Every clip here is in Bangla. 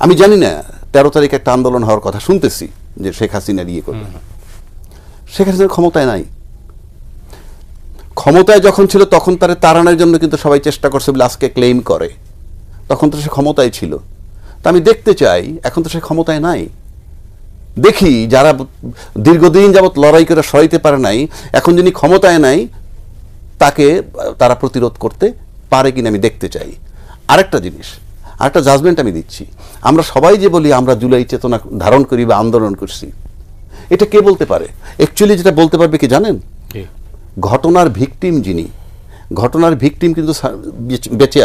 আমি জানি না 13 তারিখে একটা আন্দোলন হওয়ার কথা শুনতেছি যে শেখ হাসিনার ইয়ে করবে। শেখ হাসিনার ক্ষমতায় নাই। ক্ষমতায় যখন ছিল তখন তারে তাড়ানোর জন্য কিন্তু সবাই চেষ্টা করছে বলে আজকে ক্লেম করে। তখন তো সে ক্ষমতায় ছিল। তা আমি দেখতে চাই এখন তো সে ক্ষমতায় নাই। দেখি যারা দীর্ঘদিন যাবৎ লড়াই করে সরাইতে পারে নাই, এখন যিনি ক্ষমতায় নাই তাকে তারা প্রতিরোধ করতে পারে কিনা আমি দেখতে চাই। আরেকটা জিনিস, আরেকটা জাজমেন্ট আমি দিচ্ছি, আমরা সবাই যে বলি আমরা জুলাই চেতনা ধারণ করি বা আন্দোলন করছি, এটা কে বলতে পারে? অ্যাকচুয়ালি যেটা বলতে পারবে কি জানেন? ঘটনার ভিকটিম যিনি, ঘটনার ভিকটিম কিন্তু বেঁচে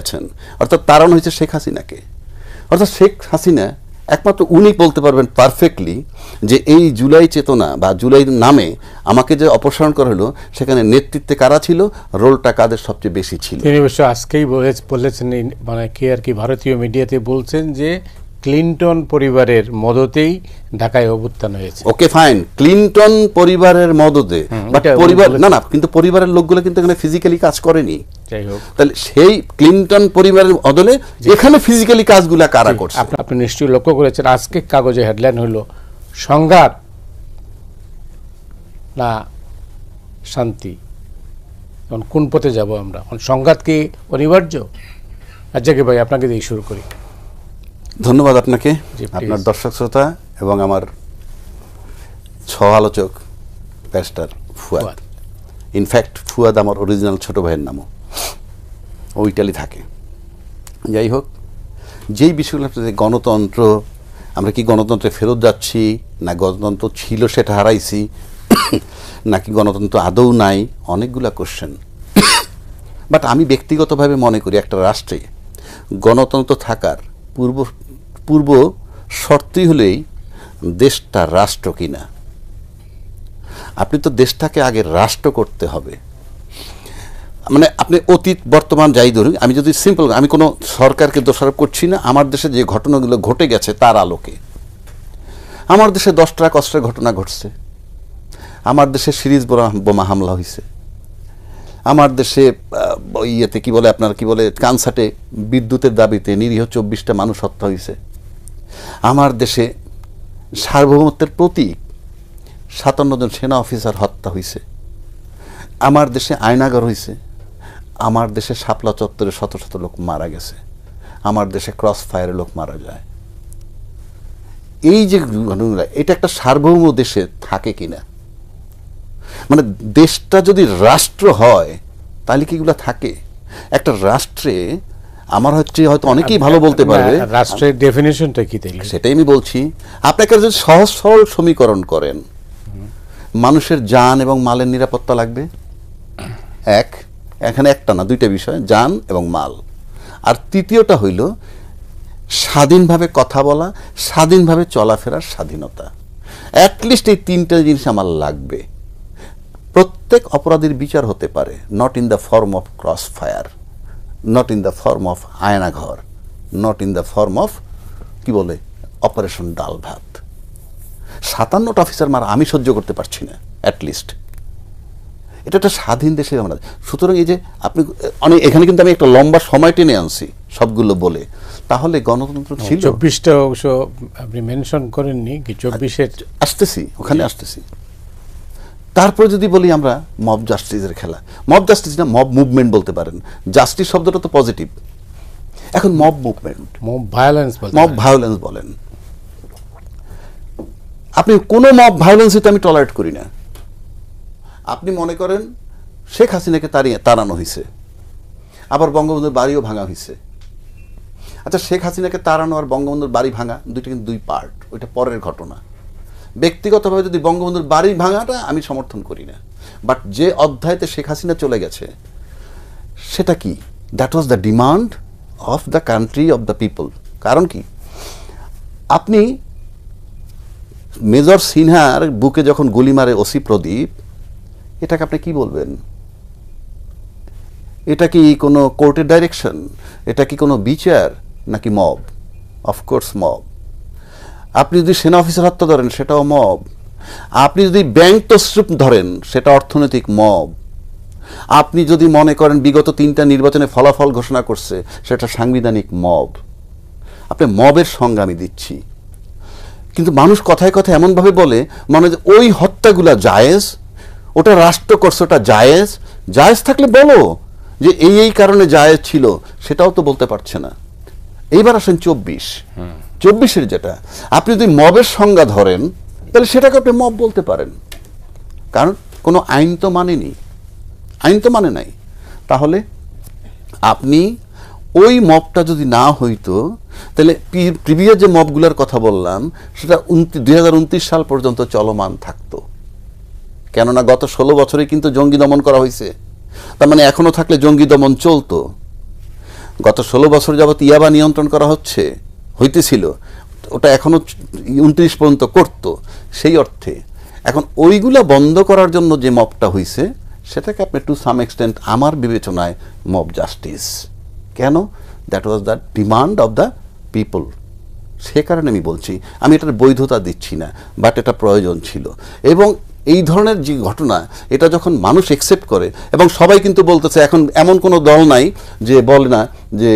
আছেন, অর্থাৎ তাড়ানো হয়েছে শেখ হাসিনাকে। অর্থাৎ শেখ হাসিনা একমাত্র উনি বলতে পারবেন পারফেক্টলি যে এই জুলাই চেতনা বা জুলাই নামে আমাকে যে অপসারণ করা হলো সেখানে নেতৃত্বে কারা ছিল, রোলটা কাদের সবচেয়ে বেশি ছিল। তিনি অবশ্য আজকেই বলেছেন, মানে কি আর কি ভারতীয় মিডিয়াতে বলছেন যে ক্লিনটন পরিবারের মদতেই ঢাকায় অভ্যুত্থান হয়েছে। ওকে ফাইন, ক্লিনটন পরিবারের মদতে, বাট পরিবার না, কিন্তু পরিবারের লোকগুলো কিন্তু এখানে ফিজিক্যালি কাজ করেনি। যাই হোক, তাহলে সেই ক্লিনটন পরিবারের বদলে এখানে ফিজিক্যালি কাজগুলা কারা করছে? আপনি নিশ্চয়ই লক্ষ্য করেছেন আজকে কাগজে হেডলাইন হলো সংঘাত না শান্তি। এখন কোন পথে যাব আমরা? সংঘাত কি অনিবার্য? আজকে ভাই আপনাকে দিয়ে শুরু করি। ধন্যবাদ আপনাকে, আপনার দর্শক শ্রোতা এবং আমার আলোচক ব্যারিস্টার ফুয়াদ। ইনফ্যাক্ট ফুয়াদ আমার অরিজিনাল ছোট ভাইয়ের নামও, ও ইটালি থাকে। যাই হোক, যেই বিষয়গুলো গণতন্ত্র, আমরা কি গণতন্ত্রে ফেরত যাচ্ছি, না গণতন্ত্র ছিল সেটা হারাইছি, নাকি গণতন্ত্র আদৌ নাই, অনেকগুলা কোশ্চেন। বাট আমি ব্যক্তিগতভাবে মনে করি একটা রাষ্ট্রে গণতন্ত্র থাকার পূর্ব শর্তই হলেই দেশটা রাষ্ট্র কিনা। আপনি তো দেশটাকে আগে রাষ্ট্র করতে হবে। মানে আপনি অতীত বর্তমান যাই ধরুন, আমি যদি সিম্পল, আমি কোনো সরকারকে দোষারোপ করছি না, আমার দেশে যে ঘটনাগুলো ঘটে গেছে তার আলোকে। আমার দেশে 10টা কষ্টের ঘটনা ঘটছে, আমার দেশে সিরিজ বোমা হামলা হয়েছে, আমার দেশে ইয়েতে কি বলে আপনার কি বলে কানসাটে বিদ্যুতের দাবিতে নিরীহ 24টা মানুষ হত্যা হয়েছে, আমার দেশে সার্বভৌমত্বের প্রতীক 57 জন সেনা অফিসার হত্যা হয়েছে, আমার দেশে আয়নাগর হয়েছে, আমার দেশে শাপলা চত্বরে শত শত লোক মারা গেছে, আমার দেশে ক্রস ফায়ারে লোক মারা যায়। এই যে ঘটনাগুলো, এটা একটা সার্বভৌম দেশে থাকে কিনা? মানে দেশটা যদি রাষ্ট্র হয় তাহলে কি এগুলো থাকে? একটা রাষ্ট্রে আমার হয়তো অনেকেই ভালো বলতে পারবে রাষ্ট্রের ডেফিনিশনটা কি, সেটাই আমি বলছি। আপনাকে যদি সহজ সরল সমীকরণ করেন, মানুষের জান এবং মালের নিরাপত্তা লাগবে, এখানে একটা না দুইটা বিষয়, জান এবং মাল। আর তৃতীয়টা হইল স্বাধীনভাবে কথা বলা, স্বাধীনভাবে চলাফেরার স্বাধীনতা। অ্যাটলিস্ট এই 3টা জিনিস আমার লাগবে। প্রত্যেক অপরাধীর বিচার হতে পারে, not in the form of crossfire, not in the form of Aynaghar, not in the form of কি বলে অপারেশন ডাল ভাত। 57টা অফিসার মারা আমি সহ্য করতে পারছি না। অ্যাটলিস্ট এটা একটা স্বাধীন দেশের আমরা। সুতরাং এই যে আপনি অনেক, এখানে কিন্তু আমি একটা লম্বা সময় টেনে আনছি সবগুলো বলে, তাহলে গণতন্ত্র ছিল। 24টা অবশ্য আপনি মেনশন করেননি, কি 24-এর আসতেছি, ওখানে আসতেছি। তারপরে যদি বলি আমরা মব জাস্টিসের খেলা, মব জাস্টিস না, মব মুভমেন্ট বলতে পারেন। জাস্টিস শব্দটা তো পজিটিভ, এখন মব মুভমেন্ট, মব ভায়োলেন্স বলেন। আপনি কোনো মব ভায়োলেন্সই তো আমি টলারেট করি না। আপনি মনে করেন শেখ হাসিনাকে তাড়ানো হয়েছে, আবার বঙ্গবন্ধুর বাড়িও ভাঙা হয়েছে। আচ্ছা, শেখ হাসিনাকে তাড়ানো আর বঙ্গবন্ধুর বাড়ি ভাঙা দুইটা কিন্তু দুই পার্ট, ওইটা পরের ঘটনা। ব্যক্তিগতভাবে যদি বঙ্গবন্ধুর বাড়ি ভাঙাটা আমি সমর্থন করি না, বাট যে অধ্যায়তে শেখ হাসিনা চলে গেছে সেটা কি, that was the demand of the country of the people. কারণ কি, আপনি মেজর সিনহার বুকে যখন গুলি মারে ওসি প্রদীপ, এটাকে আপনি কি বলবেন? এটা কি কোনো কোর্টের ডাইরেকশন? এটা কি কোনো বিচার নাকি মব? Of course mob. আপনি যদি সেনা অফিসার হত্যা ধরেন সেটাও মব। আপনি যদি ব্যাংক তছরুপ ধরেন সেটা অর্থনৈতিক মব। আপনি যদি মনে করেন বিগত 3টা নির্বাচনে ফলাফল ঘোষণা করছে সেটা সাংবিধানিক মব। আপনি মবের সংজ্ঞা আমি দিচ্ছি, কিন্তু মানুষ কথায় কথায় এমনভাবে বলে মনে যে ওই হত্যাগুলা জায়েজ, ওটা রাষ্ট্র করছে, ওটা জায়েজ। জায়েজ থাকলে বলো যে এই কারণে জায়েজ ছিল, সেটাও তো বলতে পারছে না। এইবার আসেন 24-এর যেটা, আপনি যদি মবের সংজ্ঞা ধরেন তাহলে সেটাকে আপনি মব বলতে পারেন, কারণ কোনো আইন তো মানেনি, আইন তো মানে নাই। তাহলে আপনি ওই মবটা যদি না হইতো তাহলে প্রিভিয়াস যে মবগুলোর কথা বললাম সেটা 2029 সাল পর্যন্ত চলমান থাকতো, কেননা গত 16 বছরে কিন্তু জঙ্গি দমন করা হয়েছে, তার মানে এখনো থাকলে জঙ্গি দমন চলতো। গত 16 বছর যাবত ইয়াবা নিয়ন্ত্রণ করা হইতেছিল, ওটা এখনো 29 পর্যন্ত করতো। সেই অর্থে এখন ওইগুলা বন্ধ করার জন্য যে মবটা হইছে সেটাকে আপনি টু সাম এক্সটেন্ট আমার বিবেচনায় মব জাস্টিস। কেন? That was the demand of the people. সে কারণে আমি বলছি, আমি এটার বৈধতা দিচ্ছি না, বাট এটা প্রয়োজন ছিল। এবং এই ধরনের যে ঘটনা, এটা যখন মানুষ অ্যাকসেপ্ট করে, এবং সবাই কিন্তু বলতেছে, এখন এমন কোনো দল নাই যে বলে না যে,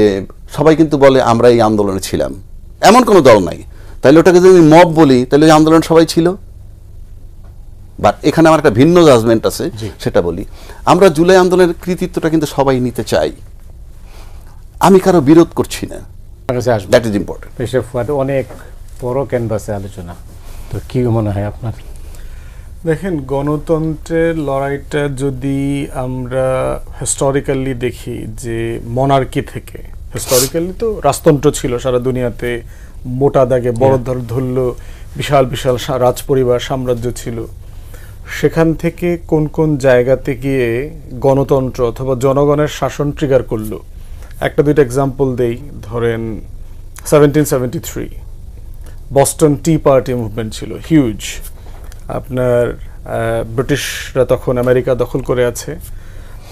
সবাই কিন্তু বলে আমরা এই আন্দোলনে ছিলাম, এমন কোনো দল নাই। তাহলে ওটাকে যদি মব বলি তাহলে ওই আন্দোলন সবাই ছিল। বাট এখানে আমার একটা ভিন্ন জাজমেন্ট আছে, সেটা বলি। আমরা জুলাই আন্দোলনের কৃতিত্বটা কিন্তু সবাই নিতে চাই, আমি কারো বিরোধ করছি না, দ্যাট ইজ ইম্পর্টেন্ট। অনেক বড় ক্যানভাসে আলোচনা, তো কি মনে হয় আপনার? দেখেন, গণতন্ত্রের লড়াইটা যদি আমরা হিস্টোরিক্যালি দেখি, যে মনার্কি থেকে, হিস্টোরিক্যালি তো রাজতন্ত্র ছিল সারা দুনিয়াতে, মোটা দাগে বড় ধরল বিশাল বিশাল রাজ পরিবার, সাম্রাজ্য ছিল। সেখান থেকে কোন কোন জায়গাতে গিয়ে গণতন্ত্র অথবা জনগণের শাসন ট্রিগার করলো, একটা দুইটা এক্সাম্পল দেই। ধরেন 1773 বস্টন টি পার্টি মুভমেন্ট ছিল, হিউজ। আপনার ব্রিটিশরা তখন আমেরিকা দখল করে আছে,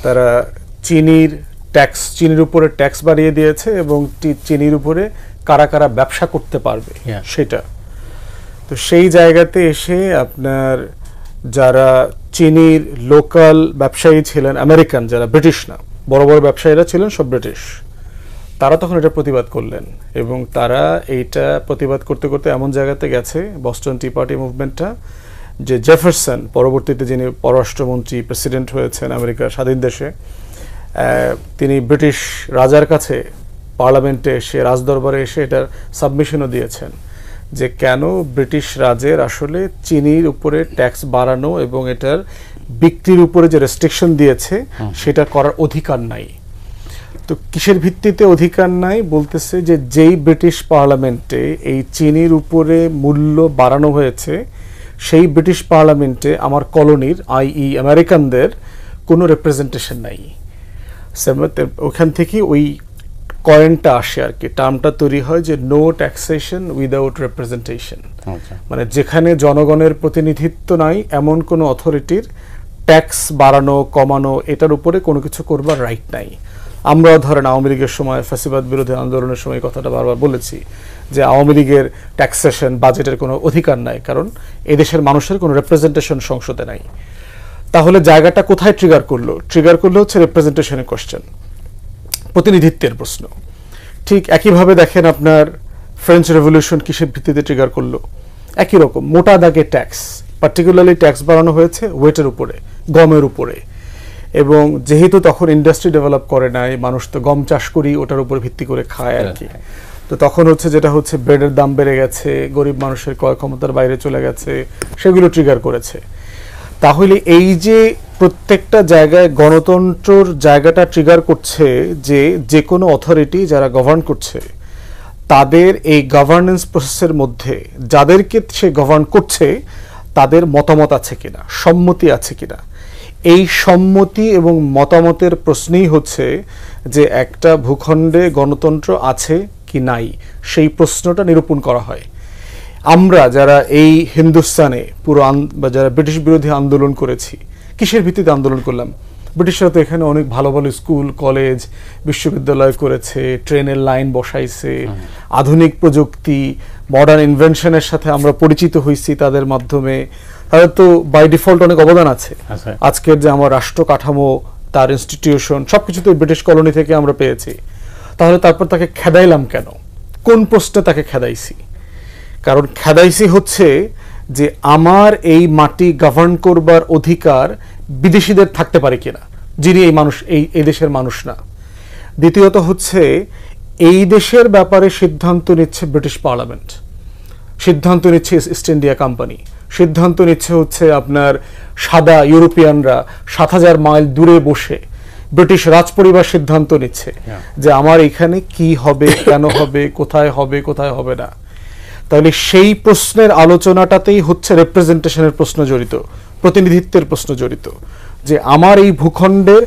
তারা চিনির উপরে ট্যাক্স বাড়িয়ে দিয়েছে, এবং চিনির উপরে কারা কারা ব্যবসা করতে পারবে সেটা। তো সেই জায়গাতে এসে আপনার যারা চিনির লোকাল ব্যবসায়ী ছিলেন, আমেরিকান যারা, ব্রিটিশ না, বড় বড় ব্যবসায়ীরা ছিলেন সব ব্রিটিশ, তারা তখন এটা প্রতিবাদ করলেন। এবং তারা এইটা প্রতিবাদ করতে করতে এমন জায়গাতে গেছে, বস্টন টি পার্টি মুভমেন্টটা, যে জেফারসন পরবর্তীতে যিনি পররাষ্ট্রমন্ত্রী প্রেসিডেন্ট হয়েছেন আমেরিকার স্বাধীন দেশে, তিনি ব্রিটিশ রাজার কাছে পার্লামেন্টে এসে, রাজদরবারে এসে এটার সাবমিশনও দিয়েছেন যে কেন ব্রিটিশ রাজের আসলে চিনির উপরে ট্যাক্স বাড়ানো এবং এটার বিক্রির উপরে যে রেস্ট্রিকশন দিয়েছে সেটা করার অধিকার নাই। তো কিসের ভিত্তিতে অধিকার নাই? বলতেছে যে যেই ব্রিটিশ পার্লামেন্টে এই চিনির উপরে মূল্য বাড়ানো হয়েছে, সেই ব্রিটিশ পার্লামেন্টে আমার কলোনির, আই.ই. আমেরিকানদের কোনো রিপ্রেজেন্টেশন নাই। ওখান থেকে ওই কয়েনটা আসে আর কি, টার্মটা তৈরি হয় যে নো ট্যাক্সেশন উইদাউট রিপ্রেজেন্টেশন। মানে যেখানে জনগণের প্রতিনিধিত্ব নাই, এমন কোনো অথরিটির ট্যাক্স বাড়ানো কমানো এটার উপরে কোনো কিছু করবার রাইট নাই। আমরা ধরেন আওয়ামী লীগের সময়, ফ্যাসিবাদ বিরোধী আন্দোলনের সময় কথাটা বারবার বলেছি যে আওয়ামী লীগের ট্যাক্সেশন বাজেটের কোনো অধিকার নাই, কারণ এদেশের মানুষের কোনো রিপ্রেজেন্টেশন সংসদে নাই। তাহলে জায়গাটা কোথায় ট্রিগার করলো? ট্রিগার করলো হচ্ছে রিপ্রেজেন্টেশনের কোশ্চেন, প্রতিনিধিত্বের প্রশ্ন। ঠিক একইভাবে দেখেন আপনার ফ্রেঞ্চ রেভলিউশন কিসের ভিত্তিতে ট্রিগার করলো? একই রকম মোটা দাগে ট্যাক্স, পার্টিকুলারলি ট্যাক্স বাড়ানো হয়েছে ওয়েটের উপরে, গমের উপরে। এবং যেহেতু তখন ইন্ডাস্ট্রি ডেভেলপ করে নাই, মানুষ তো গম চাষ করি ওটার উপর ভিত্তি করে খায় আর কি। তো তখন হচ্ছে যেটা হচ্ছে ব্রেডের দাম বেড়ে গেছে, গরিব মানুষের ক্রয় ক্ষমতার বাইরে চলে গেছে, সেগুলো ট্রিগার করেছে। তাহলে এই যে প্রত্যেকটা জায়গায় গণতন্ত্রর জায়গাটা ট্রিগার করছে যে কোনো অথরিটি যারা গভর্ন করছে তাদের এই গভর্নেন্স প্রসেসের মধ্যে যাদেরকে সে গভর্ন করছে তাদের মতামত আছে কিনা, সম্মতি আছে কিনা। এই সম্মতি এবং মতামতের প্রশ্নই হচ্ছে যে একটা ভূখণ্ডে গণতন্ত্র আছে কি নাই, সেই প্রশ্নটা নিরূপণ করা হয়। আমরা যারা এই হিন্দুস্তানে পুরো বা যারা ব্রিটিশ বিরোধী আন্দোলন করেছি, কিসের ভিত্তিতে আন্দোলন করলাম? ব্রিটিশরা তো এখানে অনেক ভালো ভালো স্কুল, কলেজ, বিশ্ববিদ্যালয় করেছে, ট্রেনের লাইন বসাইছে, আধুনিক প্রযুক্তি, মডার্ন ইনভেনশনের সাথে আমরা পরিচিত হয়েছি তাদের মাধ্যমে। তাদের তো বাই ডিফল্ট অনেক অবদান আছে। আজকের যে আমার রাষ্ট্র কাঠামো, তার ইনস্টিটিউশন, সবকিছু তো ব্রিটিশ কলোনি থেকে আমরা পেয়েছি। তাহলে তারপর তাকে খেদাইলাম কেন? কোন প্রশ্নে তাকে খেদাইছি? কারণ খেদাইছি হচ্ছে যে আমার এই মাটি গভর্ন করবার অধিকার বিদেশিদের থাকতে পারে কিনা, যিনি এই মানুষ এই দেশের মানুষ না। দ্বিতীয়ত হচ্ছে এই দেশের ব্যাপারে সিদ্ধান্ত নিচ্ছে ব্রিটিশ পার্লামেন্ট, সিদ্ধান্ত নিচ্ছে ইস্ট ইন্ডিয়া কোম্পানি, সিদ্ধান্ত নিচ্ছে হচ্ছে আপনার সাদা ইউরোপিয়ানরা ৭,০০০ মাইল দূরে বসে ব্রিটিশ রাজপরিবার সিদ্ধান্ত নিচ্ছে যে আমার এখানে কি হবে, কেন হবে, কোথায় হবে না। তাহলে সেই প্রশ্নের আলোচনাটাতেই হচ্ছে রিপ্রেজেন্টেশনের প্রশ্ন জড়িত, প্রতিনিধিত্বের প্রশ্ন জড়িত, যে আমার এই ভূখণ্ডের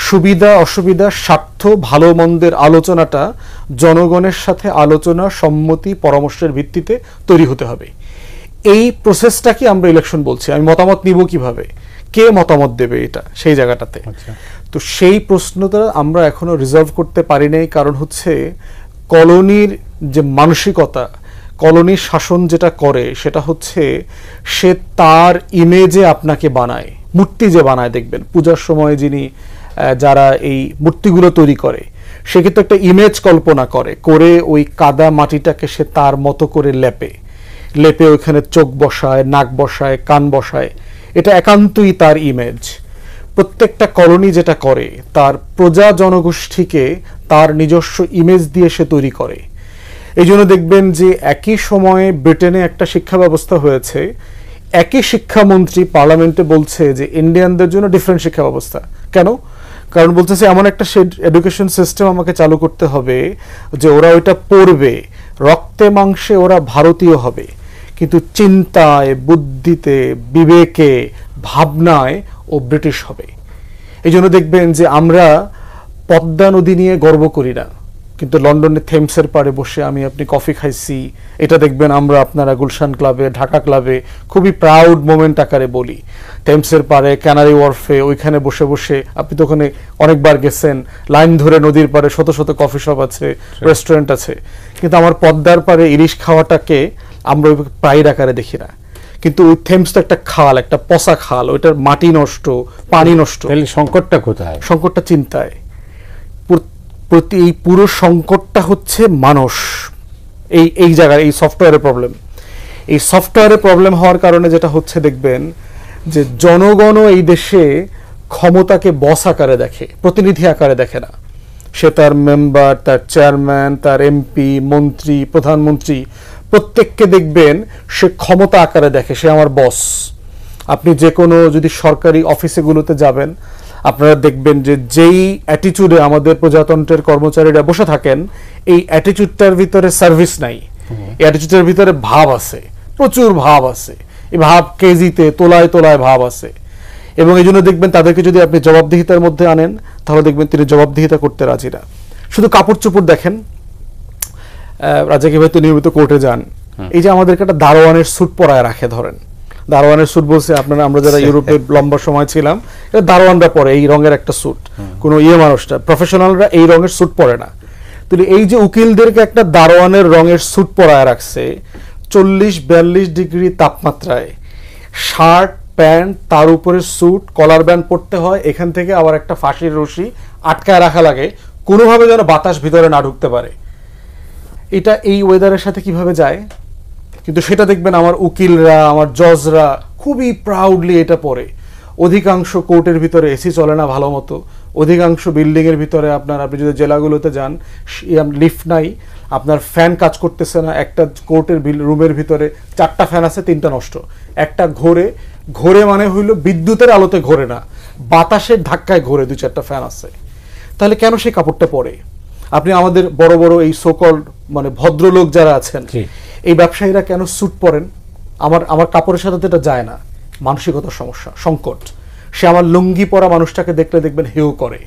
সুবিধা অসুবিধা স্বার্থ ভালো মন্দের আলোচনাটা জনগণের সাথে আলোচনা সম্মতি পরামর্শের ভিত্তিতে তৈরি হতে হবে। এই প্রসেসটাকে আমরা ইলেকশন বলছি। আমি মতামত নিব কিভাবে, কে মতামত দেবে, এটা সেই জায়গাটাতে। তো সেই প্রশ্নটা আমরা এখনো রিজলভ করতে পারি নাই, কারণ হচ্ছে কলোনির যে মানসিকতা, কলোনির শাসন যেটা করে সেটা হচ্ছে সে তার ইমেজে আপনাকে বানায়, মূর্তি যে বানায় দেখবেন পূজার সময় যিনি যারা এই মূর্তিগুলো তৈরি করে সে কিন্তু একটা ইমেজ কল্পনা করে ওই কাদা মাটিটাকে সে তার মতো করে লেপে ওইখানে চোখ বসায়, নাক বসায়, কান বসায়। এটা একান্তই তার ইমেজ। প্রত্যেকটা কলোনি যেটা করে তার প্রজা জনগোষ্ঠীকে তার নিজস্ব ইমেজ দিয়ে সে তৈরি করে। এই জন্য দেখবেন যে একই সময়ে ব্রিটেনে একটা শিক্ষা ব্যবস্থা হয়েছে, একই শিক্ষামন্ত্রী পার্লামেন্টে বলছে যে ইন্ডিয়ানদের জন্য ডিফারেন্ট শিক্ষা ব্যবস্থা। কেন? কারণ বলতেছে এমন একটা এডুকেশন সিস্টেম আমাকে চালু করতে হবে যে ওরা ওইটা পড়বে, রক্তে মাংসে ওরা ভারতীয় হবে, কিন্তু চিন্তায়, বুদ্ধিতে, বিবেকে, ভাবনায় ও ব্রিটিশ হবে। এই জন্য দেখবেন যে আমরা পদ্মা নদী নিয়ে গর্ব করি না, কিন্তু লন্ডনের থেমসের পাড়ে বসে আপনি কফি খাইছি, এটা দেখবেন আমরা আপনারা গুলশান ক্লাবে, ঢাকা ক্লাবে খুবই প্রাউড মোমেন্ট আকারে বলি। থেমসের পাড়ে, ক্যানারি ওয়ার্ফে, ওইখানে বসে বসে আপনি তো ওখানে অনেকবার গেছেন, লাইন ধরে নদীর পাড়ে শত শত কফি শপ আছে, রেস্টুরেন্ট আছে, কিন্তু আমার পদ্মার পাড়ে ইলিশ খাওয়াটাকে আমরা প্রাইড আকারে দেখি না। কিন্তু ওই থেমস তো একটা খাল, একটা পচা খাল, ওইটার মাটি নষ্ট, পানি নষ্ট। সংকটটা কোথায়? সংকটটা চিন্তায়। এই পুরো সংকটটা হচ্ছে মানুষ, এই জায়গায় এই সফটওয়্যারের প্রবলেম। এই সফটওয়্যারের প্রবলেম হওয়ার কারণে যেটা হচ্ছে দেখবেন যে জনগণও এই দেশে ক্ষমতাকে বস আকারে দেখে, প্রতিনিধি আকারে দেখে না। সে তার মেম্বার, তার চেয়ারম্যান, তার এমপি, মন্ত্রী, প্রধানমন্ত্রী প্রত্যেককে দেখবেন সে ক্ষমতা আকারে দেখে, সে আমার বস। আপনি যে কোনো যদি সরকারি অফিসেগুলোতে যাবেন আপনারা দেখবেন যে যেই অ্যাটিটিউডে আমাদের প্রজাতন্ত্রের কর্মচারীরা বসে থাকেন, এই অ্যাটিটিউডটার ভিতরে সার্ভিস নাই, এই অ্যাটিটিউডের ভিতরে ভাব আছে, প্রচুর ভাব আছে। এই ভাব কেজিতে, তোলায় তোলায় ভাব আছে। এবং এই জন্য দেখবেন তাদেরকে যদি আপনি জবাবদিহিতার মধ্যে আনেন তাহলে দেখবেন তিনি জবাবদিহিতা করতে রাজি না। শুধু কাপড় চোপড় দেখেন, রাজাকে হয়তো নিয়মিত কোর্টে যান, এই যে আমাদেরকে একটা দারোয়ানের স্যুট পরায় রাখে, ধরেন দারোয়ানের স্যুট বলছে আপনারা, আমরা যারা ইউরোপে লম্বা সময় ছিলাম, এটা দারোয়ানরা পরে এই রঙের একটা স্যুট, কোনো মানুষটা প্রফেশনালরা এই রঙের স্যুট পরে না। তো এই যে উকিলদেরকে একটা দারোয়ানের রঙের স্যুট পরায় রাখছে 40-42 ডিগ্রি তাপমাত্রায়, শার্ট প্যান্ট, তার উপরে স্যুট, কলার ব্যান্ড পরতে হয়, এখান থেকে আবার একটা ফাঁসির রশি আটকায় রাখা লাগে কোনোভাবে যেন বাতাস ভিতরে না ঢুকতে পারে। এটা এই ওয়েদারের সাথে কিভাবে যায়? কিন্তু সেটা দেখবেন আমার উকিলরা, আমার জজরা খুবই প্রাউডলি এটা পরে। অধিকাংশ কোর্টের ভিতরে এসি চলে না ভালো মতো, অধিকাংশ বিল্ডিংয়ের ভিতরে আপনি যদি জেলাগুলোতে যান লিফট নাই, আপনার ফ্যান কাজ করতেছে না। একটা কোর্টের রুমের ভিতরে 4টা ফ্যান আছে, 3টা নষ্ট, একটা ঘোরে মানে হইল বিদ্যুতের আলোতে ঘোরে না, বাতাসের ধাক্কায় ঘোরে 2-4টা ফ্যান আছে। তাহলে কেন সেই কাপড়টা পরে? আপনি আমাদের বড় বড় এই সোকল মানে ভদ্রলোক যারা আছেন, এই ব্যবসায়ীরা কেন স্যুট পরেন? আমার কাপড়ের সাথে এটা যায় না। মানসিকতার সমস্যা, সংকট। সে আমার লুঙ্গি পরা মানুষটাকে দেখলে দেখবেন হেও করে,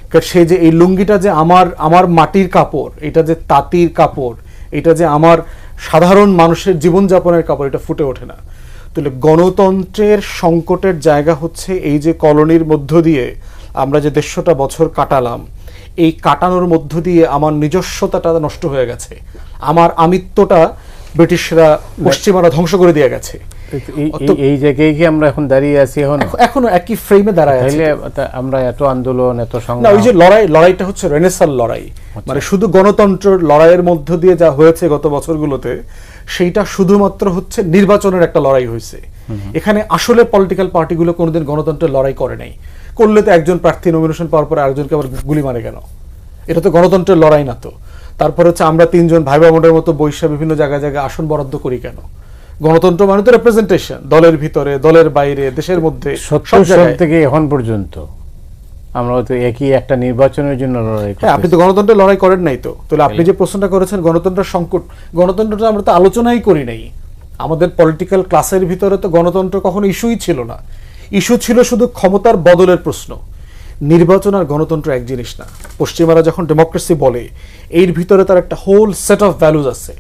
কারণ সে যে এই লুঙ্গিটা যে আমার মাটির কাপড়, এটা যে তাঁতির কাপড়, এটা যে আমার সাধারণ মানুষের জীবনযাপনের কাপড়, এটা ফুটে ওঠে না। তাহলে গণতন্ত্রের সংকটের জায়গা হচ্ছে এই যে কলোনির মধ্য দিয়ে আমরা যে 150টা বছর কাটালাম, এই কাটানোর মধ্য দিয়ে আমার নিজস্বতাটা নষ্ট হয়ে গেছে, আমার আমিত্বটা ব্রিটিশরা, পশ্চিমারা ধ্বংস করে দিয়ে গেছে। এই জায়গায় কি আমরা এখন দাঁড়িয়ে আছি? এখনো একই ফ্রেমে দাঁড়ায় আছি। আমরা এত আন্দোলন, এত সংগ্রাম, না, ওই যে লড়াইটা হচ্ছে রেনেসার লড়াই, মানে শুধু গণতন্ত্রের লড়াইয়ের মধ্য দিয়ে যা হয়েছে গত বছরগুলোতে, সেইটা শুধুমাত্র হচ্ছে নির্বাচনের একটা লড়াই হয়েছে। এখানে আসলে পলিটিক্যাল পার্টিগুলো কোনোদিন গণতন্ত্রের লড়াই করে নাই। করলে তো একজন প্রার্থী নমিনেশন পাওয়ার পরে আরেকজনকে আবার গুলি মারে কেন? এটা তো গণতন্ত্রের লড়াই না। তো তারপর হচ্ছে আমরা তিনজন ভাই বোনের মতো বৈশা বিভিন্ন জায়গায় জায়গায় আসন বরাদ্দ করি কেন? গণতন্ত্র মানে তো রিপ্রেজেন্টেশন, দলের ভিতরে, দলের বাইরে, দেশের মধ্যে। 70 সাল থেকে এখন পর্যন্ত আমরা তো একই একটা নির্বাচনের জন্য লড়াই করি। আপনি তো গণতন্ত্রের লড়াই করেন নাই। তো তাহলে আপনি যে প্রশ্নটা করেছেন গণতন্ত্রের সংকট, গণতন্ত্রটা আমরা তো আলোচনাই করি নাই। আমাদের পলিটিক্যাল ক্লাসের ভিতরে তো গণতন্ত্র কখনো ইস্যুই ছিল না। ইস্যু ছিল শুধু ক্ষমতার বদলের প্রশ্ন। নির্বাচন আর গণতন্ত্র এক জিনিস না। পশ্চিমারা যখন ডেমোক্রেসি বলে, এর ভিতরে তার একটা হোল সেট অফ ভ্যালুজ আছে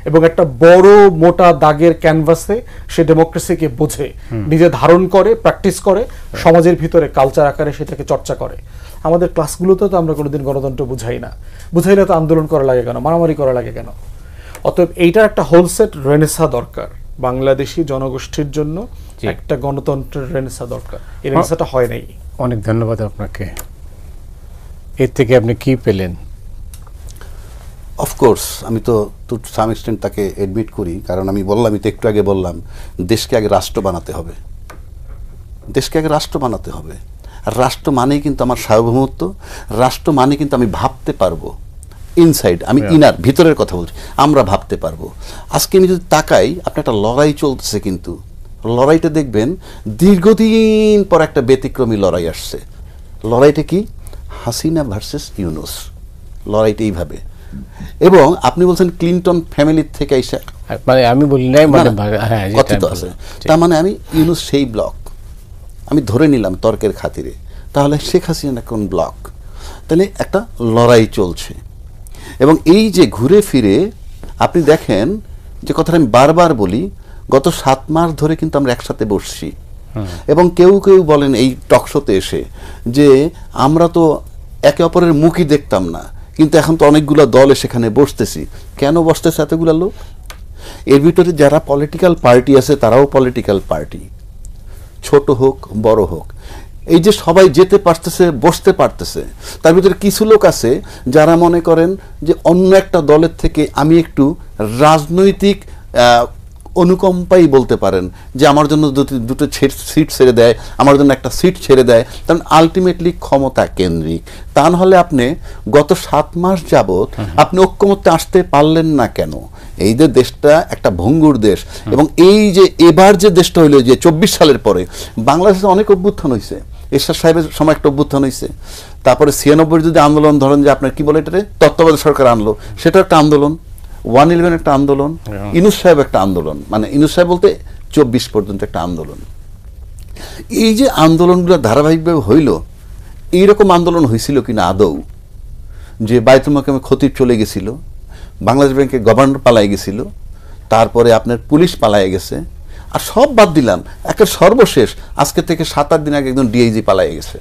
এবং একটা বড় মোটা দাগের ক্যানভাসে সে ডেমোক্রেসিকে বোঝে, নিজে ধারণ করে, প্র্যাকটিস করে, সমাজের ভিতরে কালচার আকারে সেটাকে চর্চা করে। আমাদের ক্লাসগুলোতে তো আমরা কোনোদিন গণতন্ত্র বুঝাই না। বুঝাইলে তো আন্দোলন করা লাগে কেন, মারামারি করা লাগে কেন? অতএব এইটার একটা হোলসেট রেনেসা দরকার। বাংলাদেশি জনগোষ্ঠীর জন্য একটা গণতন্ত্রের রেনেসা দরকার। এই রেনেসাটা হয় নাই। অনেক ধন্যবাদ আপনাকে। এর থেকে আপনি কি পেলেন? অফকোর্স আমি তো টু সাম এক্সটেন্ট তাকে অ্যাডমিট করি, কারণ আমি বললাম, আমি তো একটু আগে বললাম, দেশকে আগে রাষ্ট্র বানাতে হবে। দেশকে আগে রাষ্ট্র বানাতে হবে। আর রাষ্ট্র মানেই কিন্তু আমার সার্বভৌমত্ব, রাষ্ট্র মানে কিন্তু আমি ভাবতে পারবো ইনসাইড, আমি ইনার ভিতরের কথা বলছি, আমরা ভাবতে পারবো। আজকে আমি যদি তাকাই, আপনার একটা লড়াই চলতেছে, কিন্তু লড়াইটা দেখবেন দীর্ঘদিন পর একটা ব্যতিক্রমী লড়াই আসছে। লড়াইটা কি? হাসিনা ভার্সেস ইউনূস। লড়াইটা এইভাবে। এবং আপনি বলছেন ক্লিনটন ফ্যামিলির থেকে এসে, মানে আমি বলি নাই, মানে কথিত আছে, তার মানে আমি ইউনূস সেই ব্লক, আমি ধরে নিলাম তর্কের খাতিরে। তাহলে শেখ হাসিনা কোন ব্লক? তাহলে একটা লড়াই চলছে। এবং এই যে ঘুরে ফিরে আপনি দেখেন, যে কথাটা আমি বারবার বলি, গত 7 মাস ধরে কিন্তু আমরা একসাথে বসছি। এবং কেউ কেউ বলেন এই টকশোতে এসে যে আমরা তো একে অপরের মুখই দেখতাম না, কিন্তু এখন তো অনেকগুলো দল সেখানে বসতেছি। কেন বসতেছে এতগুলো লোক? এর ভিতরে যারা পলিটিক্যাল পার্টি আছে তারাও পলিটিক্যাল পার্টি, ছোট হোক বড় হোক। এই যে সবাই যেতে পারতেছে, বসতে পারতেছে, তার ভিতরে কিছু লোক আছে যারা মনে করেন যে অন্য একটা দলের থেকে আমি একটু রাজনৈতিক অনুকম্পাই বলতে পারেন, যে আমার জন্য দুটো সিট ছেড়ে দেয়, আমার জন্য একটা সিট ছেড়ে দেয়। কারণ আলটিমেটলি ক্ষমতা কেন্দ্রিক। তা নাহলে আপনি গত 7 মাস যাবৎ আপনি ঐক্যমত্যে আসতে পারলেন না কেন? এই যে দেশটা একটা ভঙ্গুর দেশ, এবং এই যে এবার যে দেশটা হইলো, যে 24 সালের পরে বাংলাদেশে অনেক অভ্যুত্থান হয়েছে। এরশাদ সাহেবের সময় একটা অভ্যুত্থান হয়েছে, তারপরে 96 যদি আন্দোলন ধরেন, যে আপনার কি বলে এটারে তত্ত্বাবধায়ক সরকার আনলো, সেটা একটা আন্দোলন। 111 একটা আন্দোলন, ইউনূস সাহেব একটা আন্দোলন, মানে ইউনূস সাহেব বলতে 24 পর্যন্ত একটা আন্দোলন। এই যে আন্দোলনগুলো ধারাবাহিকভাবে হইল, এইরকম আন্দোলন হয়েছিল কিনা আদৌ? যে বায়তুল মাকামে খতিব চলে গেছিল, বাংলাদেশ ব্যাংকের গভর্নর পালাই গেছিল, তারপরে আপনার পুলিশ পালাই গেছে, আর সব বাদ দিলাম, একটা সর্বশেষ আজকে থেকে 7-8 দিন আগে একজন ডিআইজি পালাই গেছে,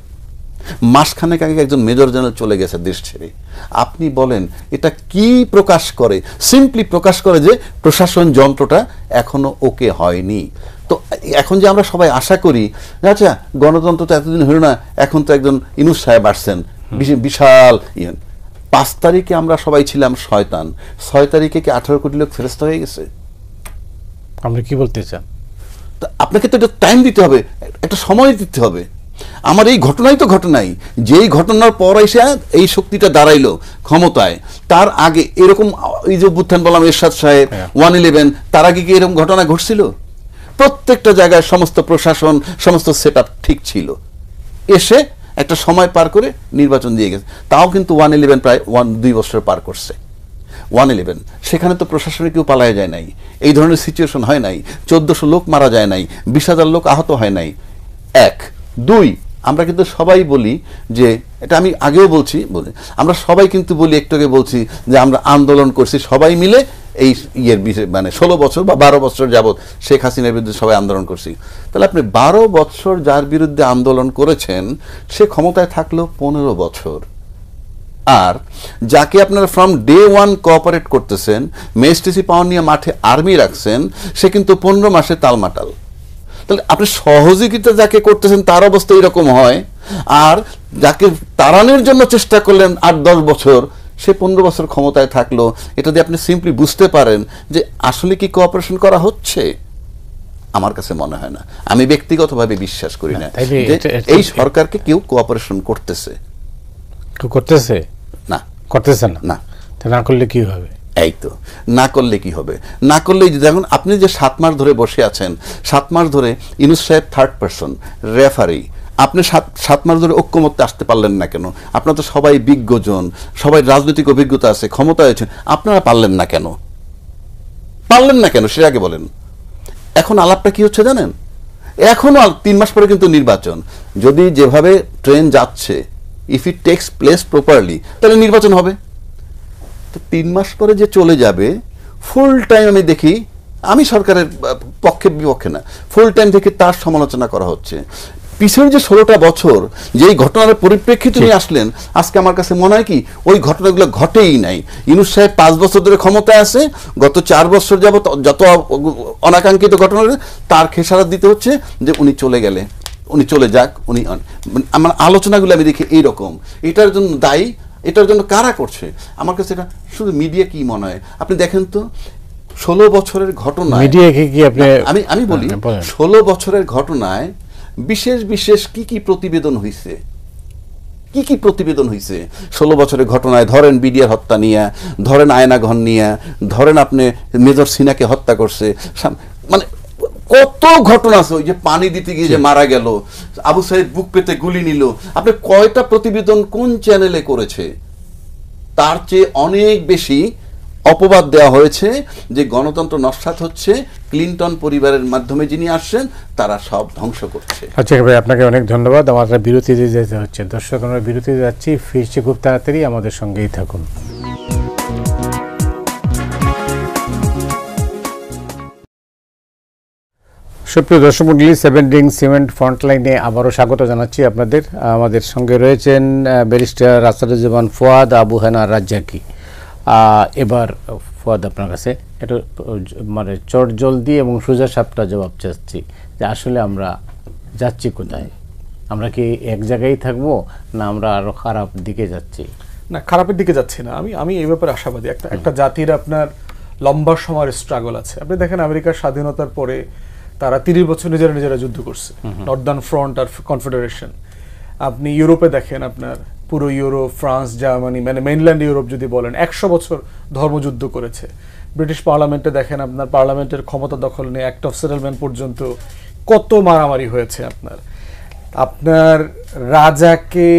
মাসখানেক আগে একজন মেজর জেনারেল চলে গেছে দেশ ছেড়ে। আপনি বলেন এটা কি প্রকাশ করে? সিম্পলি প্রকাশ করে যে প্রশাসন যন্ত্রটা এখনো ওকে হয়নি। তো এখন যে আমরা সবাই আশা করি, আচ্ছা গণতন্ত্র তো এতদিন হলো না, এখন তো একজন ইউনূস সাহেব আসছেন, বিশাল 5 তারিখে আমরা সবাই ছিলাম শয়তান, 6 তারিখে কি 18 কোটি লোক ফেরেশতা হয়ে গেছে? আপনি কি বলতে চান? আপনাকে তো একটা টাইম দিতে হবে, একটা সময় দিতে হবে। আমার এই ঘটনাই তো ঘটনাই, যেই ঘটনার পর এসে এই শক্তিটা দাঁড়াইলো ক্ষমতায়, তার আগে এরকম এই যে অভ্যুত্থান বললাম, এরশাদ সাহেব, 111, তার আগে কি এরকম ঘটনা ঘটছিল? প্রত্যেকটা জায়গায় সমস্ত প্রশাসন, সমস্ত সেটআপ ঠিক ছিল। এসে একটা সময় পার করে নির্বাচন দিয়ে গেছে। তাও কিন্তু 111 প্রায় 2 বছর পার করছে। 111 সেখানে তো প্রশাসনে কেউ পালায় যায় নাই, এই ধরনের সিচুয়েশন হয় নাই, 1400 লোক মারা যায় নাই, 20,000 লোক আহত হয় নাই। 1, 2, আমরা কিন্তু সবাই বলি যে, এটা আমি আগেও বলছি, আমরা সবাই কিন্তু বলি, একটু আগে বলছি যে আমরা আন্দোলন করছি সবাই মিলে এই মানে 16 বছর বা 12 বছর যাবৎ শেখ হাসিনার বিরুদ্ধে সবাই আন্দোলন করছি। তাহলে আপনি 12 বছর যার বিরুদ্ধে আন্দোলন করেছেন, সে ক্ষমতায় থাকলো 15 বছর। আর যাকে আপনারা ফ্রম ডে 1 কোঅপারেট করতেছেন, মেএসটিসি পাওয়ার নিয়ে মাঠে আর্মি রাখছেন, সে কিন্তু 15 মাসে তালমাটাল। তাহলে আপনি সহযোগিতা যাকে করতেছেন তার অবস্থা এরকম হয়, আর যাকে তাড়ানোর জন্য চেষ্টা করলেন 8-10 বছর, সে 15 বছর ক্ষমতায় থাকলো। এটা দিয়ে আপনি সিম্পলি বুঝতে পারেন যে আসলে কি কোঅপারেশন করা হচ্ছে। আমার কাছে মনে হয় না, আমি ব্যক্তিগতভাবে বিশ্বাস করি না যে এই সরকারকে কেউ কোঅপারেশন করতেছে। না, করতেছে না। না করলে কি হবে? এই তো, না করলে কি হবে? না করলে দেখুন, আপনি যে 7 মাস ধরে বসে আছেন, 7 মাস ধরে ইউনূস সাহেব থার্ড পারসন রেফারি, আপনি 7 মাস ধরে ঐক্যমত্যে আসতে পারলেন না কেন? আপনারা তো সবাই বিজ্ঞজন, সবাই রাজনৈতিক অভিজ্ঞতা আছে, ক্ষমতা হয়েছে, আপনারা পারলেন না কেন? সেটা আগে বলেন। এখন আলাপটা কি হচ্ছে জানেন? এখনো 3 মাস পরে কিন্তু নির্বাচন, যদি যেভাবে ট্রেন যাচ্ছে, if it takes place properly, তাহলে নির্বাচন হবে। তো 3 মাস পরে যে চলে যাবে, ফুল টাইম আমি দেখি, আমি সরকারের পক্ষে বিপক্ষে না, ফুল টাইম থেকে তার সমালোচনা করা হচ্ছে। পিছনের যে 16টা বছর যেই ঘটনার পরিপ্রেক্ষিতে নিয়ে আসলেন, আজকে আমার কাছে মনে হয় কি ওই ঘটনাগুলো ঘটেই নাই। ইউনূস সাহেব 5 বছর ধরে ক্ষমতায় আছে, গত 4 বছর যাবত যত অনাকাঙ্ক্ষিত ঘটনা তার খেসারত দিতে হচ্ছে যে উনি চলে গেলে, উনি চলে যাক, উনি। আমার আলোচনাগুলো আমি দেখি এইরকম। এটার জন্য দায়ী, এটার জন্য কারা করছে? আমার কাছে এটা শুধু মিডিয়া কি মনে হয়? আপনি দেখেন তো 16 বছরের ঘটনায়, আমি বলি 16 বছরের ঘটনায় বিশেষ বিশেষ কি কি প্রতিবেদন হয়েছে, 16 বছরের ঘটনায়। ধরেন বিডিআর হত্যা নিয়ে, ধরেন আয়নাঘর নিয়ে, ধরেন আপনি মেজর সিনাকে হত্যা করছে, মানে কত ঘটনা আছে। ওই যে পানি দিতে গিয়ে যে মারা গেল, আবু সাইদ বুক পেতে গুলি নিল, আপনি কয়টা প্রতিবেদন কোন চ্যানেলে করেছে? তার চেয়ে অনেক বেশি অপবাদ দেওয়া হয়েছে যে গণতন্ত্র নস্যাৎ হচ্ছে, ক্লিনটন পরিবারের মাধ্যমে যিনি আসছেন তারা সব ধ্বংস করছে। আচ্ছা ভাই, আপনাকে অনেক ধন্যবাদ। আমাদের বিরতিতে যেতে হচ্ছে। দর্শক, আমরা বিরতিতে যাচ্ছি, ফিরছি খুব তাড়াতাড়ি, আমাদের সঙ্গেই থাকুন। সুপ্রিয় দর্শক মণ্ডলী, 7 রিং সিমেন্ট ফ্রন্টলাইনে আবারও স্বাগত জানাচ্ছি আপনাদের। আমাদের সঙ্গে রয়েছেন ব্যারিস্টার রাসেলুজ্জামান ফুয়াদ, আবু হেনা রাজ্জাকি। এবার ফুয়াদ, আপনার কাছে একটু মানে চট জলদি এবং সোজা সাপটা জবাব চাচ্ছি যে আসলে আমরা যাচ্ছি কোথায়? আমরা কি এক জায়গায় থাকবো, না আমরা আরো খারাপ দিকে যাচ্ছি? না, খারাপের দিকে যাচ্ছি না। আমি এই ব্যাপারে আশাবাদী। একটা জাতির আপনার লম্বা সময়ের স্ট্রাগল আছে। আপনি দেখেন আমেরিকার স্বাধীনতার পরে তারা 30 বছর নিজেরা যুদ্ধ করছে, নর্দার্ন ফ্রন্ট আর কনফেডারেশন। আপনি ইউরোপে দেখেন, আপনার পুরো ইউরোপ, ফ্রান্স, জার্মানি, মানে মেইনল্যান্ড ইউরোপ যদি বলেন, 100 বছর ধর্মযুদ্ধ করেছে। ব্রিটিশ পার্লামেন্টে দেখেন, আপনার পার্লামেন্টের ক্ষমতা দখল নিয়ে অ্যাক্ট অফ সেটেলমেন্ট পর্যন্ত কত মারামারি হয়েছে। আপনার রাজাকে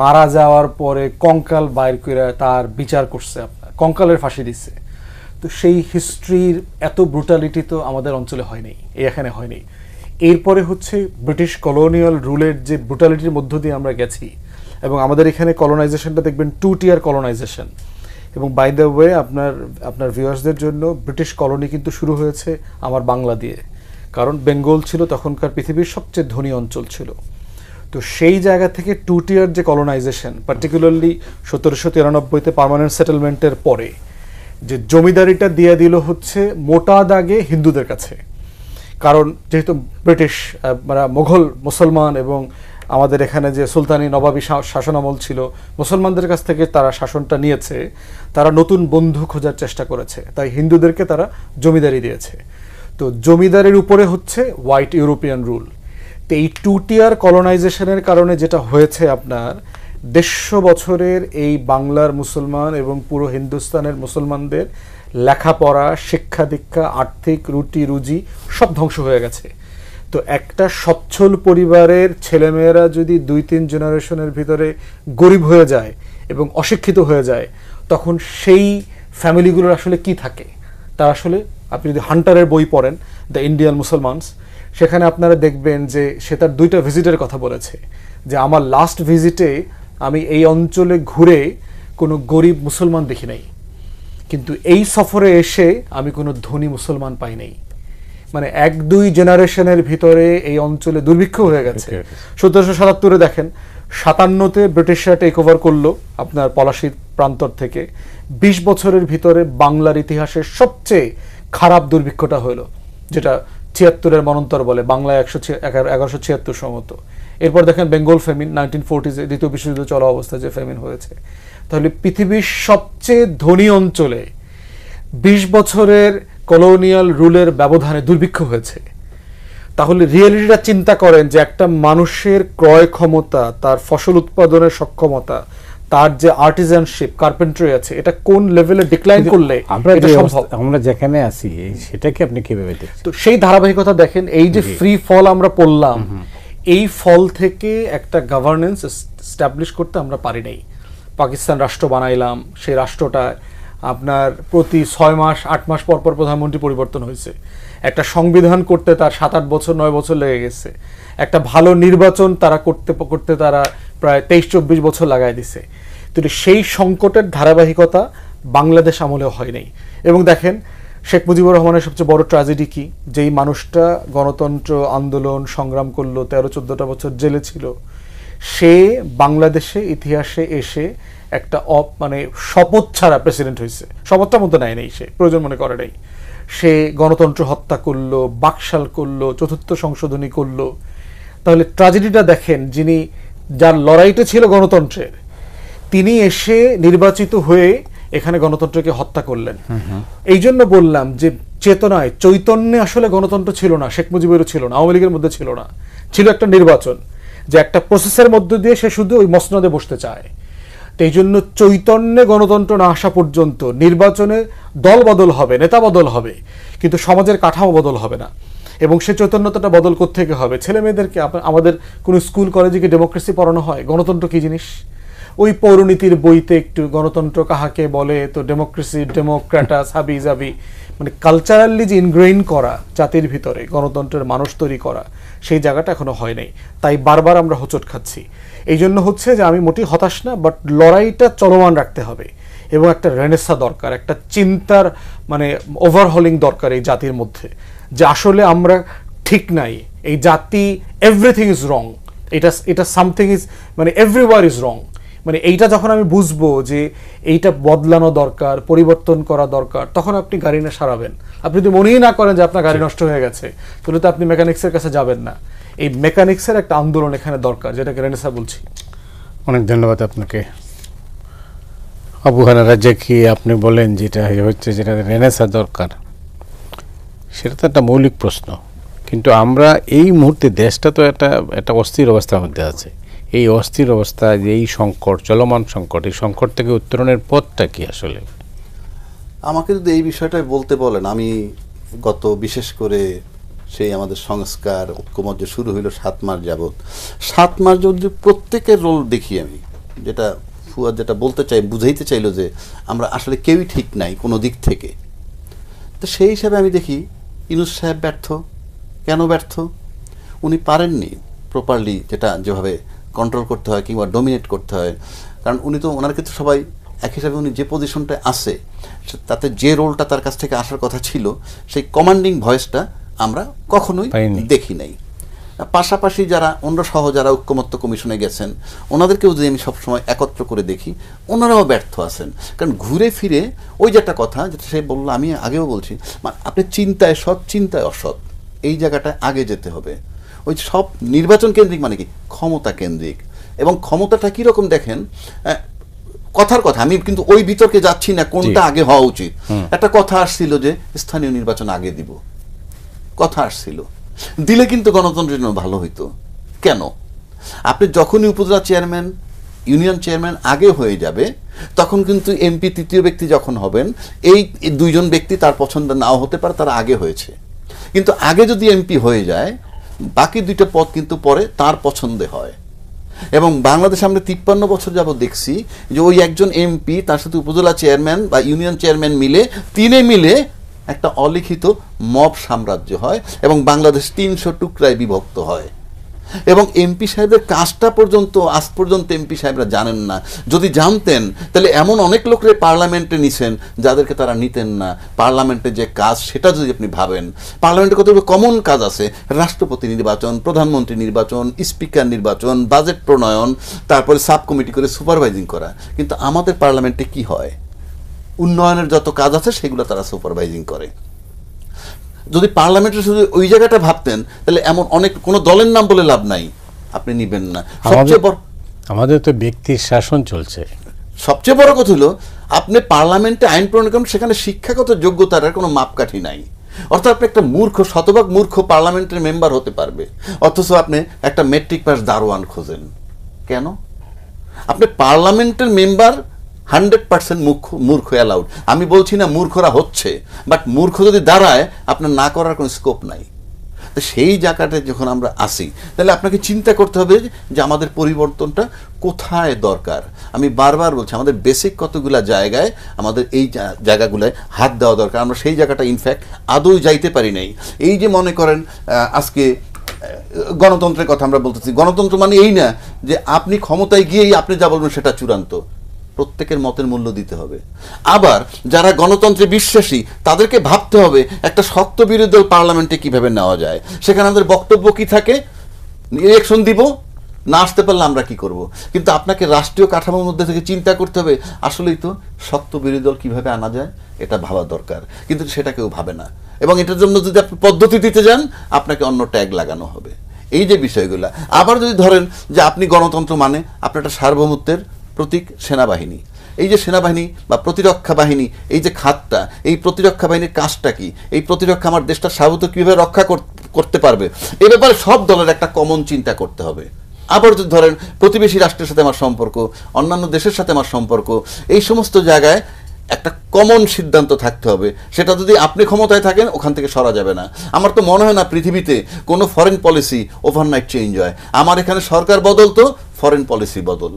মারা যাওয়ার পরে কঙ্কাল বাইর করে তার বিচার করছে, আপনার কঙ্কালের ফাঁসি দিচ্ছে। তো সেই হিস্ট্রির এত ব্রুটালিটি তো আমাদের অঞ্চলে হয়নি, এখানে হয়নি। এরপরে হচ্ছে ব্রিটিশ কলোনিয়াল রুলের যে ব্রুটালিটির মধ্য দিয়ে আমরা গেছি, এবং আমাদের এখানে কলোনাইজেশনটা দেখবেন 2 টিয়ার কলোনাইজেশন। এবং বাই দ্য ওয়ে, আপনার ভিউয়ার্সদের জন্য, ব্রিটিশ কলোনি কিন্তু শুরু হয়েছে আমার বাংলা দিয়ে, কারণ বেঙ্গল ছিল তখনকার পৃথিবীর সবচেয়ে ধনী অঞ্চল ছিল। তো সেই জায়গা থেকে 2 টিয়ার যে কলোনাইজেশন, পার্টিকুলারলি 1793-তে পার্মানেন্ট সেটেলমেন্টের পরে যে জমিদারিটা দিয়ে দিল হচ্ছে মোটা দাগে হিন্দুদের কাছে। কারণ যেহেতু ব্রিটিশ মোঘল মুসলমান, এবং আমাদের এখানে যে সুলতানি নবাবী শাসনামল ছিল, মুসলমানদের কাছ থেকে তারা শাসনটা নিয়েছে, তারা নতুন বন্ধু খোঁজার চেষ্টা করেছে, তাই হিন্দুদেরকে তারা জমিদারি দিয়েছে। তো জমিদারির উপরে হচ্ছে হোয়াইট ইউরোপিয়ান রুল। তো এই 2 টিয়ার কলোনাইজেশনের কারণে যেটা হয়েছে, আপনার 150 বছরের এই বাংলার মুসলমান এবং পুরো হিন্দুস্তানের মুসলমানদের লেখাপড়া, শিক্ষা দীক্ষা, আর্থিক রুটি রুজি সব ধ্বংস হয়ে গেছে। তো একটা সচ্ছল পরিবারের ছেলেমেয়েরা যদি 2-3 জেনারেশনের ভিতরে গরিব হয়ে যায় এবং অশিক্ষিত হয়ে যায়, তখন সেই ফ্যামিলিগুলোর আসলে কি থাকে? তার আসলে, আপনি যদি হান্টারের বই পড়েন, দ্য ইন্ডিয়ান মুসলমানস, সেখানে আপনারা দেখবেন যে সে তার 2টা ভিজিটের কথা বলেছে, যে আমার লাস্ট ভিজিটে আমি এই অঞ্চলে ঘুরে কোনো গরিব মুসলমান দেখি নাই, কিন্তু এই সফরে এসে আমি কোনো ধনী মুসলমান পাই নাই। মানে 1-2 জেনারেশনের ভিতরে এই অঞ্চলে দুর্ভিক্ষ হয়ে গেছে। 1777-এ দেখেন, 57-তে ব্রিটিশরা টেক ওভার করলো আপনার পলাশীর প্রান্তর থেকে। 20 বছরের ভিতরে বাংলার ইতিহাসের সবচেয়ে খারাপ দুর্ভিক্ষটা হলো, যেটা ছিয়াত্তরের মনন্তর বলে, বাংলায় 1176 সম্ভবত। এরপর দেখেন বেঙ্গল ফেমিন 1940-এ, দ্বিতীয় বিশ্বযুদ্ধ চলা অবস্থায় যে ফেমিন হয়েছে। তাহলে পৃথিবীর সবচেয়ে ধনী অঞ্চলে 20 বছরের কলোনিয়াল রুলের ব্যবধানে দুর্ভিক্ষ হয়েছে। তাহলে রিয়েলিটিটা চিন্তা করেন যে একটা মানুষের ক্রয় ক্ষমতা, তার ফসল উৎপাদনের সক্ষমতা, তার যে আর্টিজানশিপ, কার্পেন্ট্রি আছে, এটা কোন লেভেলে ডিক্লাইন করলে এটা সম্ভব। আমরা যেখানে আছি সেটাকে আপনি কিভাবে দেখছেন? তো সেই ধারাবাহিকতা দেখেন, এই যে ফ্রি ফল আমরা পড়লাম, এই ফল থেকে একটা গভর্নেন্স এস্টাবলিশ করতে আমরা পারি নাই। পাকিস্তান রাষ্ট্র বানাইলাম, সেই রাষ্ট্রটা আপনার প্রতি 6 মাস 8 মাস পর পর প্রধানমন্ত্রী পরিবর্তন হয়েছে। একটা সংবিধান করতে তার 7-8 বছর 9 বছর লেগে গেছে। একটা ভালো নির্বাচন তারা করতে তারা প্রায় 23-24 বছর লাগাই দিছে। তো সেই সংকটের ধারাবাহিকতা বাংলাদেশ আমলেও হয় নাই। এবং দেখেন শেখ মুজিবুর রহমানের সবচেয়ে বড় ট্র্যাজেডি কি, যেই মানুষটা গণতন্ত্র আন্দোলন সংগ্রাম করলো, 13-14টা বছর জেলে ছিল, সে বাংলাদেশে ইতিহাসে এসে একটা মানে শপথ ছাড়া প্রেসিডেন্ট হয়েছে। শপথটা মতো নেয় নেই, সে প্রয়োজন মনে করে নাই। সে গণতন্ত্র হত্যা করলো, বাকশাল করলো, 4th সংশোধনী করলো। তাহলে ট্র্যাজেডিটা দেখেন, যার লড়াইটা ছিল গণতন্ত্রের, তিনি এসে নির্বাচিত হয়ে এখানে গণতন্ত্রকে হত্যা করলেন। এই জন্য বললাম যে চেতনায়, চৈতন্যে আসলে গণতন্ত্র ছিল না, শেখ মুজিবেরও ছিল না, আওয়ামী লীগের মধ্যে ছিল না, ছিল একটা নির্বাচন, যে একটা প্রসেসের মধ্যে দিয়ে সে শুধু ওই মসনদে বসতে চায়। তো এই জন্য চৈতন্যে গণতন্ত্র না আসা পর্যন্ত নির্বাচনে দল বদল হবে, নেতা বদল হবে, কিন্তু সমাজের কাঠামো বদল হবে না। এবং সে চৈতন্যতাটা বদল কোত্থেকে হবে? ছেলে মেয়েদেরকে, আমাদের কোনো স্কুল কলেজে কি ডেমোক্রেসি পড়ানো হয়? গণতন্ত্র কি জিনিস? ওই পৌরনীতির বইতে একটু গণতন্ত্র কাহাকে বলে, তো ডেমোক্রেসি, ডেমোক্র্যাটাস, হাবি জাবি, মানে কালচারালি যে ইনগ্রেইন করা জাতির ভিতরে গণতন্ত্রের মানুষ তৈরি করা, সেই জায়গাটা এখনো হয় নাই। তাই বারবার আমরা হোঁচট খাচ্ছি। এই জন্য হচ্ছে যে আমি মোটেই হতাশ না, বাট লড়াইটা চলমান রাখতে হবে এবং একটা রেনেসা দরকার, একটা চিন্তার মানে ওভারহলিং দরকার এই জাতির মধ্যে, যে আসলে আমরা ঠিক নাই, এই জাতি এভরিথিং ইজ রং, এটা সামথিং ইজ মানে এভরিওয়ার ইজ রং। মানে এইটা যখন আমি বুঝবো যে এইটা বদলানো দরকার, পরিবর্তন করা দরকার, তখন আপনি গাড়ি না সারাবেন। আপনি যদি মনেই না করেন যে আপনার গাড়ি নষ্ট হয়ে গেছে, তাহলে তো আপনি মেকানিক্সের কাছে যাবেন না। এই মেকানিক্সের একটা আন্দোলন এখানে দরকার, যেটাকে রেনেসা বলছি। অনেক ধন্যবাদ আপনাকে। আবু হায়নার রাজ্জাকি, আপনি বলেন যেটা হচ্ছে, যেটা রেনেসা দরকার, সেটা তো একটা মৌলিক প্রশ্ন। কিন্তু আমরা এই মুহূর্তে, দেশটা তো একটা অস্থির অবস্থার মধ্যে আছে। এই অস্থির অবস্থা, যে এই সংকট, চলমান সংকট, এই সংকট থেকে উত্তরণের পথটা কি আসলে? আমাকে যদি এই বিষয়টাই বলতে বলেন, আমি বিশেষ করে সেই আমাদের সংস্কার ঐক্যমত যে শুরু হইল 7 মাস যাবৎ, 7 মাস যদি প্রত্যেকের রোল দেখি, আমি যেটা ফুয়াদ যেটা বলতে চাই, বুঝাইতে চাইলো যে আমরা আসলে কেউই ঠিক নাই কোনো দিক থেকে, তো সেই হিসাবে আমি দেখি ইউনূস সাহেব ব্যর্থ। কেন ব্যর্থ? উনি পারেননি প্রপারলি যেভাবে কন্ট্রোল করতে হয় কিংবা ডমিনেট করতে হয়। কারণ উনি তো, ওনার ক্ষেত্রে সবাই এক হিসাবে, উনি যে পজিশনটায় আছে তাতে যে রোলটা তার কাছ থেকে আসার কথা ছিল, সেই কমান্ডিং ভয়েসটা আমরা কখনোই দেখি নাই। পাশাপাশি যারা অন্যসহ যারা ঐক্যমত্য কমিশনে গেছেন, ওনাদেরকেও যদি আমি সবসময় একত্র করে দেখি, ওনারাও ব্যর্থ আছেন। কারণ ঘুরে ফিরে ওই যে একটা কথা, যেটা সে বললো, আমি আগেও বলছি, আপনি চিন্তায় সৎ, চিন্তায় অসৎ, এই জায়গাটায় আগে যেতে হবে। ওই সব নির্বাচন কেন্দ্রিক মানে কি, ক্ষমতা কেন্দ্রিক। এবং ক্ষমতাটা কীরকম দেখেন, কথার কথা, আমি কিন্তু ওই বিতর্কে যাচ্ছি না কোনটা আগে হওয়া উচিত। একটা কথা আসছিল যে স্থানীয় নির্বাচন আগে দিব, কথা আসছিল, দিলে কিন্তু গণতন্ত্রের জন্য ভালো হইতো। কেন? আপনি যখনই উপজেলা চেয়ারম্যান, ইউনিয়ন চেয়ারম্যান আগে হয়ে যাবে, তখন কিন্তু এমপি তৃতীয় ব্যক্তি যখন হবেন, এই 2 জন ব্যক্তি তার পছন্দ নাও হতে পারে, তারা আগে হয়েছে। কিন্তু আগে যদি এমপি হয়ে যায়, বাকি 2টা পদ কিন্তু পরে তার পছন্দে হয়। এবং বাংলাদেশে আমরা 53 বছর যাবত দেখছি যে ওই একজন এমপি, তার সাথে উপজেলা চেয়ারম্যান বা ইউনিয়ন চেয়ারম্যান মিলে, 3 মিলে একটা অলিখিত মব সাম্রাজ্য হয় এবং বাংলাদেশ 300 টুকরায় বিভক্ত হয়। এবং এমপি সাহেবের কাজটা পর্যন্ত আজ পর্যন্ত এমপি সাহেবরা জানেন না। যদি জানতেন, তাহলে এমন অনেক লোকরে পার্লামেন্টে নিছেন যাদেরকে তারা নিতেন না। পার্লামেন্টে যে কাজ, সেটা যদি আপনি ভাবেন, পার্লামেন্টে কতগুলো কমন কাজ আছে, রাষ্ট্রপতি নির্বাচন, প্রধানমন্ত্রী নির্বাচন, স্পিকার নির্বাচন, বাজেট প্রণয়ন, তারপরে সাব কমিটি করে সুপারভাইজিং করা। কিন্তু আমাদের পার্লামেন্টে কি হয়? উন্নয়নের যত কাজ আছে সেগুলো তারা সুপারভাইজিং করে। যদি পার্লামেন্টের শুধু ওই জায়গাটা ভাবতেন তাহলে এমন অনেক কোনো দলের নাম বলে লাভ নাই, আপনি নিবেন না। আমাদের তো ব্যক্তির শাসন চলছে। সবচেয়ে বড় কথা হলো আপনি পার্লামেন্টে আইন প্রণয়ন করেন, সেখানে শিক্ষাগত যোগ্যতার কোনো মাপকাঠি নাই। অর্থাৎ আপনি একটা মূর্খ, শতভাগ মূর্খ পার্লামেন্টের মেম্বার হতে পারবে, অথচ আপনি একটা মেট্রিক পাস দারোয়ান খোঁজেন কেন? আপনি পার্লামেন্টের মেম্বার 100% মূর্খ অ্যালাউড। আমি বলছি না মূর্খরা হচ্ছে, বাট মূর্খ যদি দাঁড়ায় আপনার না করার কোনো স্কোপ নাই। তো সেই জায়গাটায় যখন আমরা আসি তাহলে আপনাকে চিন্তা করতে হবে যে আমাদের পরিবর্তনটা কোথায় দরকার। আমি বারবার বলছি আমাদের বেসিক কতগুলা জায়গায় আমাদের এই জায়গাগুলোয় হাত দেওয়া দরকার। আমরা সেই জায়গাটা ইনফ্যাক্ট আদৌ যাইতে পারি নাই। এই যে মনে করেন আজকে গণতন্ত্রের কথা আমরা বলতেছি, গণতন্ত্র মানে এই না যে আপনি ক্ষমতায় গিয়েই আপনি যা বলবেন সেটা চূড়ান্ত। প্রত্যেকের মতের মূল্য দিতে হবে। আবার যারা গণতন্ত্রে বিশ্বাসী তাদেরকে ভাবতে হবে একটা শক্ত বিরোধী দল পার্লামেন্টে কিভাবে নেওয়া যায়, সেখানে আমাদের বক্তব্য কি থাকে, ইলেকশন দিব, না আসতে পারলে আমরা কি করব। কিন্তু আপনাকে রাষ্ট্রীয় কাঠামোর মধ্যে থেকে চিন্তা করতে হবে আসলেই তো শক্ত বিরোধী দল কিভাবে আনা যায়, এটা ভাবা দরকার। কিন্তু সেটা কেউ ভাবে না, এবং এটার জন্য যদি আপনি পদ্ধতি দিতে যান আপনাকে অন্য ট্যাগ লাগানো হবে। এই যে বিষয়গুলো, আবার যদি ধরেন যে আপনি গণতন্ত্র মানে আপনার একটা সার্বভৌমত্বের প্রতীক সেনাবাহিনী, এই যে সেনাবাহিনী বা প্রতিরক্ষা বাহিনী, এই যে খাতটা, এই প্রতিরক্ষা বাহিনীর কাজটা কি, এই প্রতিরক্ষা আমার দেশটা সার্বভৌমত্ব কীভাবে রক্ষা করতে পারবে, এ ব্যাপারে সব দলের একটা কমন চিন্তা করতে হবে। আবার যদি ধরেন প্রতিবেশী রাষ্ট্রের সাথে আমার সম্পর্ক, অন্যান্য দেশের সাথে আমার সম্পর্ক, এই সমস্ত জায়গায় একটা কমন সিদ্ধান্ত থাকতে হবে। সেটা যদি আপনি ক্ষমতায় থাকেন ওখান থেকে সরা যাবে না। আমার তো মনে হয় না পৃথিবীতে কোনো ফরেন পলিসি ওভারনাইট চেঞ্জ হয়। আমার এখানে সরকার বদল তো ফরেন পলিসি বদল।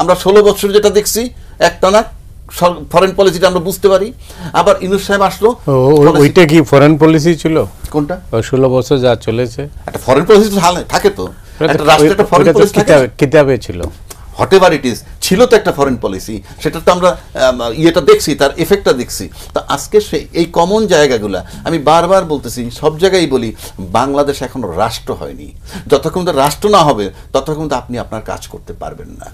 আমরা 16 বছর যেটা দেখছি একটানা ফরেন পলিসিটা আমরা বুঝতে পারি। আবার ইউনূস সাহেব আসলো, ওইটা কি ফরেন পলিসি ছিল? কোনটা? 16 বছর যা চলেছে একটা ফরেন পলিসি থাকে তো, একটা রাষ্ট্রের একটা ফরেন পলিসি কিতাবে ছিল, হোয়াটএভার ইট ইজ, ছিল তো একটা ফরেন পলিসি। সেটা তো আমরা ইয়েটা দেখছি, তার এফেক্টটা দেখছি। তা আজকে সেই এই কমন জায়গাগুলা আমি বারবার বলতেছি, সব জায়গায় বলি, বাংলাদেশ এখনো রাষ্ট্র হয়নি। যতক্ষণ রাষ্ট্র না হবে ততক্ষণ আপনি আপনার কাজ করতে পারবেন না।